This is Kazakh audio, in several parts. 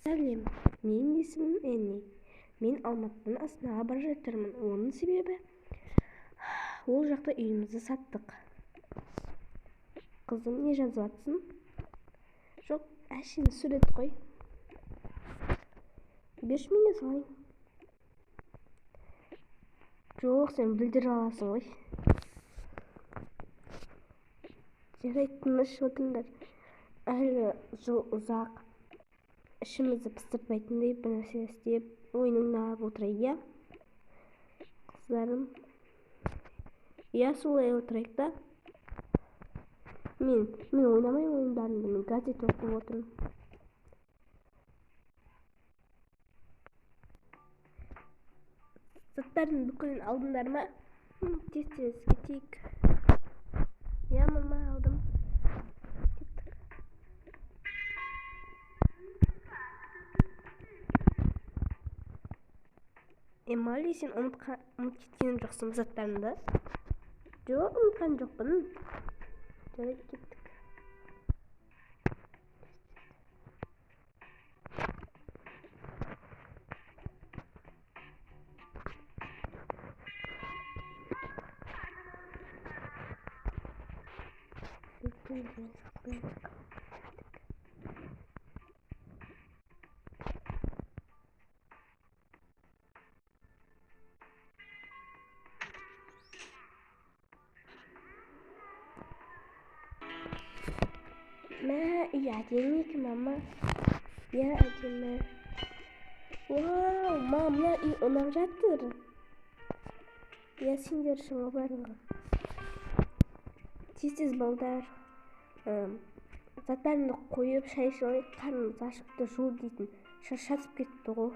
Сәлем, менің есімім Энни. Мен Алматыдан Астанаға бара жатырмын. Оның себебі ол жақта үйімізді саттық. Қызым, не жазып жатсың? Жоқ, әшейін сурет қой. Берші мене салайын. Жоқ, сен білдіре аласың ғой. Жарайды, тыныш отырыңдар. Әлі жыл ұзақ. Ішімізді пыстыртпайтындай бір нәрсе істеп ойнап отырайық, иә? Қыздарым, иә, солай отырайық та. Мен ойнамаймын ойындарымды, мен газет оқып отырмын. Заттардың бүкілін алдыңдар ма? Тез кетейік. Я, мама, алдым. Эмали, сен ұмытып кеткен жоқсың заттарыңды? Жоқ, ұмытқан жоқпын. Жарайды, кеттік. Мә, үй әдемі екен, мама. Я, әдемі. Вау, мама, мына үй ұнап жатыр. Я, сендер шыңы барлығы. Тез балдар. Заттарымды қойып, шай ішіп, қарнымыз ашықты жу дейтін. Шаршатып кетті ғой.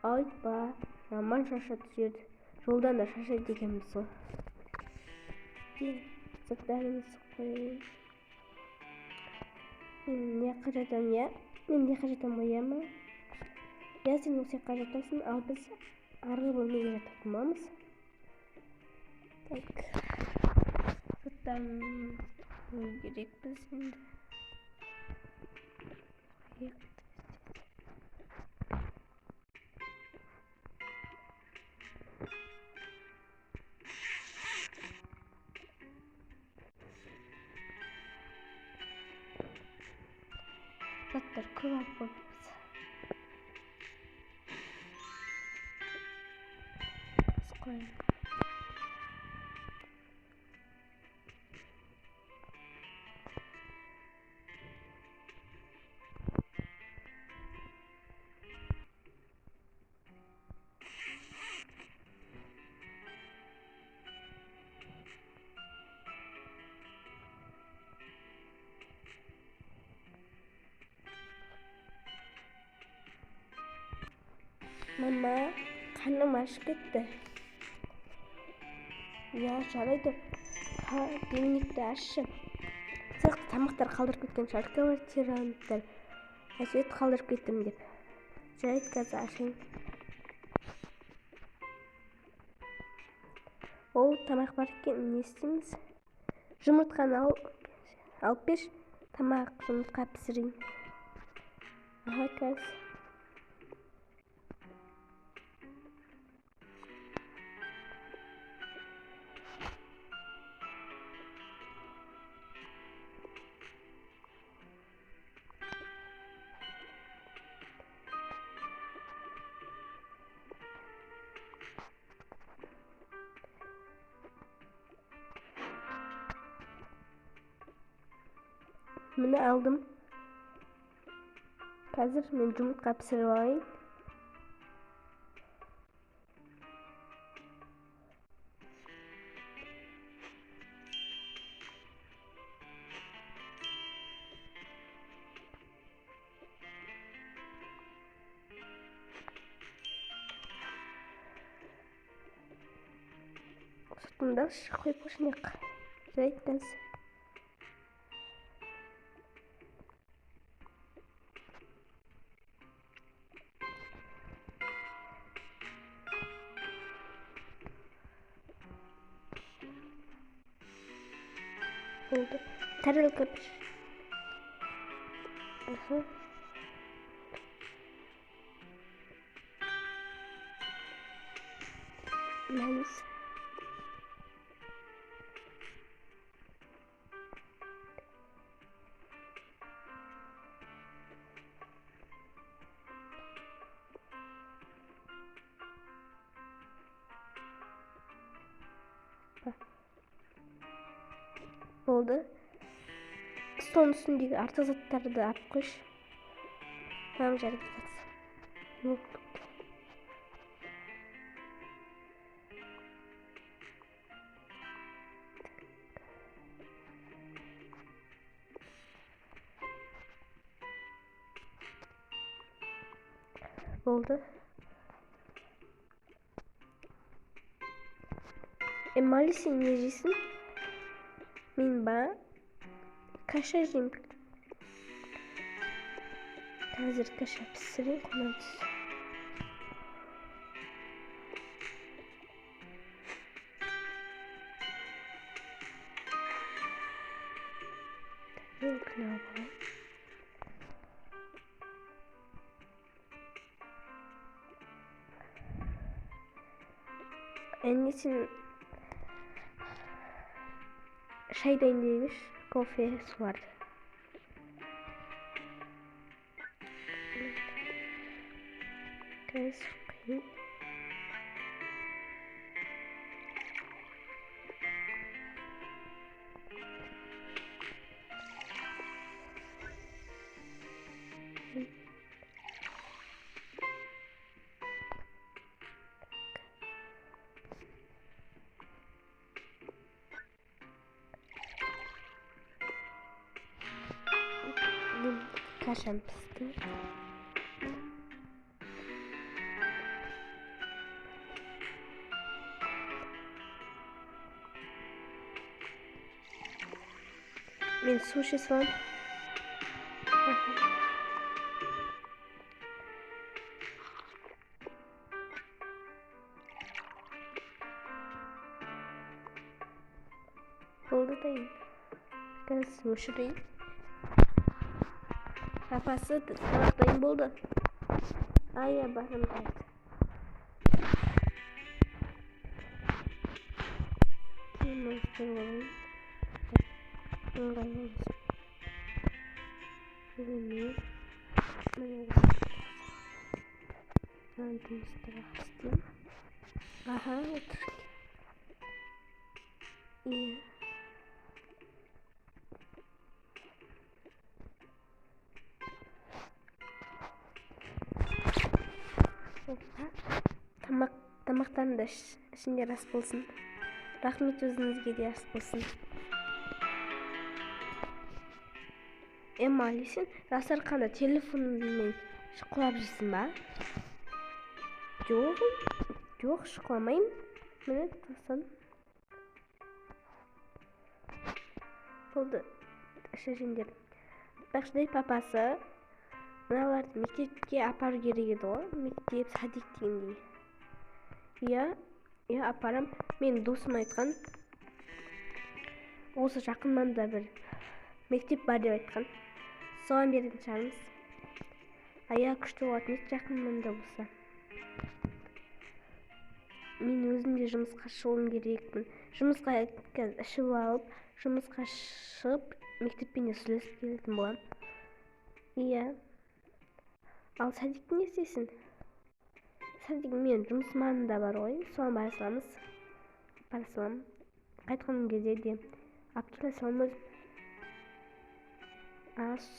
Айтпа, маман шаршатып жіберді. Жолдан да шаршайды екенбіз ғой. Заттарымызды қойып. Мен не қажатам, я? Мен не қажатам, я ма? Я, сен осы қажатасың, ал біз арғы бөлмеге жатып тұрмамыз. Так. Заттарым керекпіз енді. Заттар көп алып қойыппыз. Қойын. Мама, қарным ашып кетті. Я, жарайды. Дневникті ашып. Тамақтар қалдырып кеткен шығар, квартиранттар. Әсет қалдырып кеттім деп. Жарайды, қазір ашайын. Ол тамақ бар екен, не істейміз? Жұмыртқаны алып берші. Тамақ, жұмыртқа пісірейін. Аха, қазір. Міне алдым. Қазір мен жұмыртқа пісіріп алайын. Сыртында қойып қойшынық. Жарайды, қазір. Oldu. Tarılkıp. мәніз. Oldu. Stolun üstündeki artık zatları da alıp koş. Tamam canım. Yok. Oldu. Maalesef İngilizcesin. Min bana kaşarım. Hazır kaşar pişireyim. Kullanacağız. Yok ne yapalım? Annesinin şeyden değilmiş. Kafesi vardı. Gaz koyayım. Kaşar pişti. Men sushi son. Oldu değil. Ben sushi değil. Kafası taraftayım buldu. Ay bakın evet. Monster olayım. Olayım. Bilmiyorum. Ben monster'a bastım. Aha otur. İyi. Тамақтан да ішінде рас болсын. Рахмет өзіңізге де рас болсын. Алисин, расарқанда телефонмен шықылап жүрсің ба? Жоқ, шықыламайым. Міне тосын. Болды. Шешендер. Бақшыдай папасы мыналарды мектепке апару керек еді ғой. Мектеп, садик дегендей. Иә, апарам. Мен досым айтқан. Осы жақын маңда бір мектеп бар деп айтқан. Соған беретін шығармыз. Ая күшті болатын еді жақын маңда болса. Мен өзім де жұмысқа шығуым керекпін. Жұмысқа ішіп алып, жұмысқа шығып, мектеппен сөйлесіп келетін болам. Иә. Ал садик не істесін? Садик мен жұмыс маңында бар ғой, соған бара саламыз. Бара салам. Қайтқан кезде де алып келе салам өзім.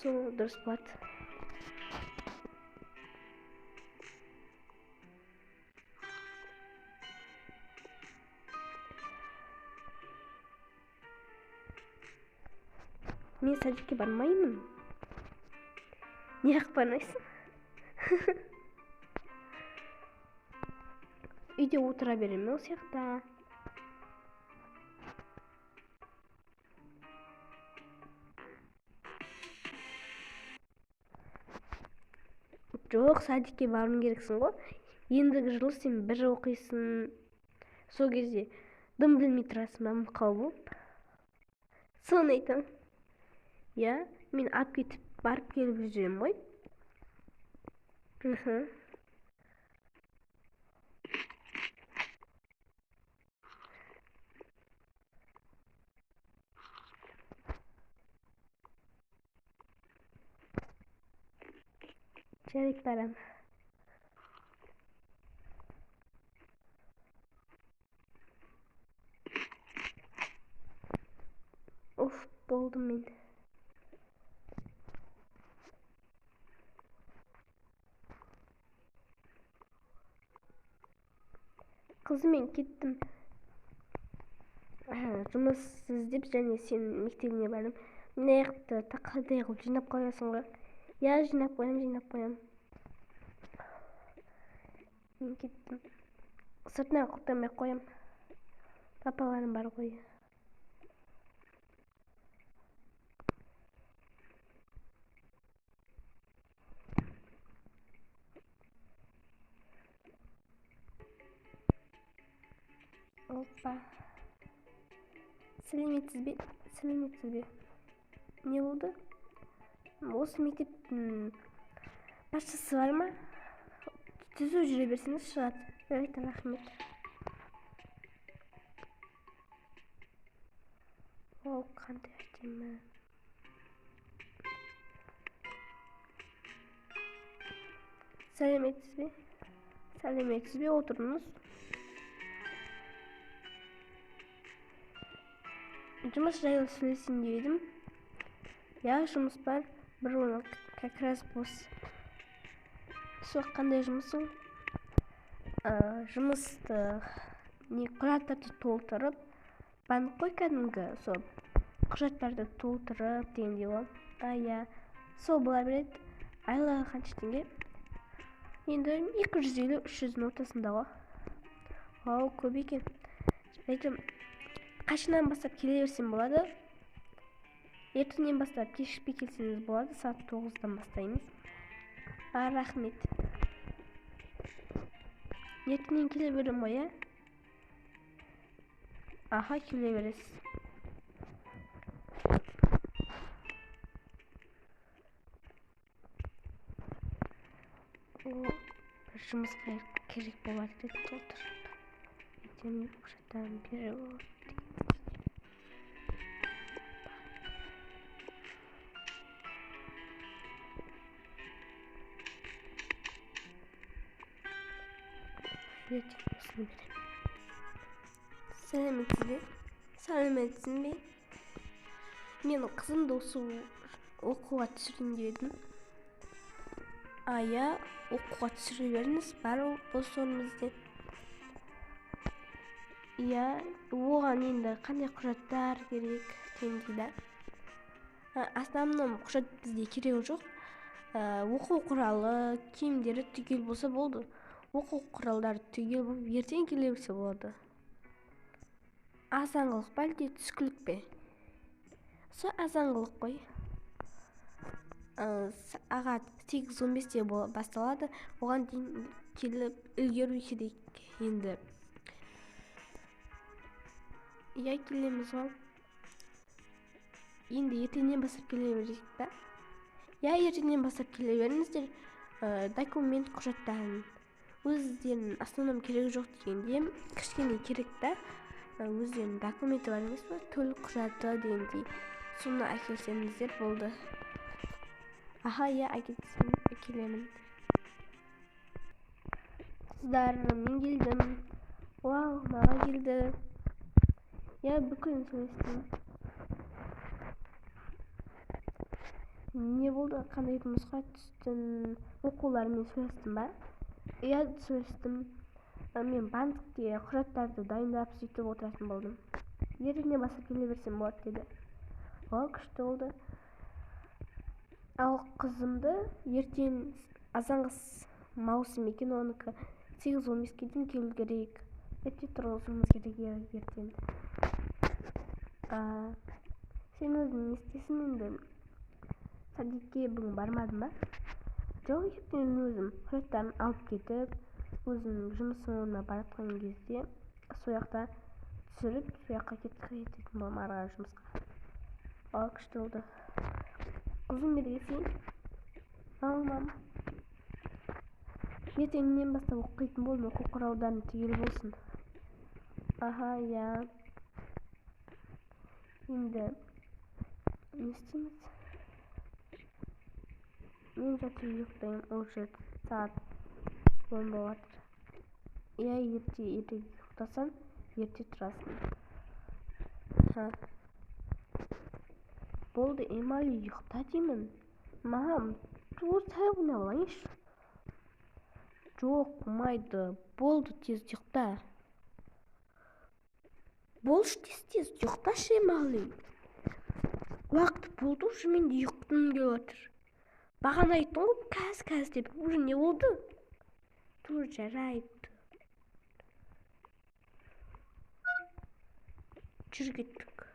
Сол дұрыс болады. Мен садикке бармаймын. Неғып бармайсың? Үйде отыра беремін, ол сияқты. Жоқ, садикке баруың керексің ғой. Ендігі жылы сен бір оқисың. Сол кезде дым білмей тұрасың ба, мылқау болып. Соны айтам. Иә, мен алып кетіп, барып келіп жүремін ғой. Жарык барам. Of, boldum ben. Kızım ben gittim. Жұмыссыз деп және сен мектебіне бардым. Мына жақты тақадай қылып жинап қоясың ғой. Я жинап қоям. Мен кеттім. Сыртынан құлттамай қоям. Папаларым бар ғой. Опа. Сәлеметсіз бе? Не болды? Осы мектептің басшысы бар ма? Түзу жүре берсеңіз шығады. Жарайды, рахмет. Ол қандай әдемі. Сәлеметсіз бе? Отырыңыз. Жұмыс жайлы сөйлесейін деп едім. Я, жұмыс бар. Бір оны как раз бос. Сол қандай жұмысың? Жұмысты құжаттарды толтырып, банк қой кәдімгі, сол құжаттарды толтырып дегендей ғой. Я, сол бола береді. Айлығы қанша теңге? Енді 250-300-дің ортасында ғой. Оу, көп екен. Айтым, қашынан бастап келе берсем болады? Ертеңнен бастап кешікпей келсеңіз болады, сағат 9-дан бастаймыз. Рахмет. Ертеңнен келе берем ғой, я? Аха, келе бересіз. Жұмысқа керек болады деп толтырып. Ертең құжаттарын беріп. Сәлеметсің бе? Мен қызымды осы оқуға түсірейін деп едім. Я, оқуға түсіре беріңіз, бар бос орнымызде. Я, оған енді қандай құжаттар керек дегендей. Основном құжат бізде керегі жоқ. Оқу құралы, киімдері түгел болса болды. Оқу құралдары түгел болып, ертең келе берсе болады. Азанғылық па, әлде түскілік пе? Сол азанғылық қой. Сағат 8:15-те басталады. Оған дейін келіп үлгеру керек енді. Я, келеміз ғой. Енді ертеңнен бастап келе берейік па? Я, ертеңнен бастап келе беріңіздер. Документ құжаттарын өздерінің основном керегі жоқ дегенде, кішкене керек та. Өздерінің документі бар емес па? Төл құжаты дегендей. Соны әкелсеңіздер болды. Аха, я, әкелемін. Қыздар, мен келдім. Вау, мама келді. Я, бүкілін сөйлестім. Не болды? Қандай жұмысқа түстің? Оқуларымен сөйлестім ба? Я, сөйлестім. Мен банкте құжаттарды дайындап сөйтіп отыратын болдым. Ертеңнен бастап келе берсем болады деді. Ол күшті болды. Ал қызымды ертең азанғы маусым екен, оныкі 8:15-ке дейін келу керек. Өте тұрғызуымыз керек ертең. Сен өзің не істесің енді? Садикке бүгін бармадың ба? Жоқ, ертең өзім құжаттарын алып кетіп, өзім жұмыс орнына баратқан кезде сояқта түсіріп, сояққа кететін болам арға жұмысқа. Ол күшті болды. Қызым бергесейін? Мам. Ертеңнен бастап оқитын болдым, оқу құралдарын түгел болсын. Аха, я. Енді не істейміз? мен жатып ұйықтаймын, уже сағат 10 болады. Я ерте ұйықтасаң, ерте тұрасың. Болды, Эмали ұйықта деймін. Мам, тур сәл ойнап алайыншы. Жоқ, болмайды. Болды, тез ұйықта. Болшы, тез ұйықташы, Эмали. Уақыт болды, уже менде ұйықтағым келіп отыр. Бағана айттың ғой, кәз деп. Уже не болды? Тур жарайды. Жүр кеттік.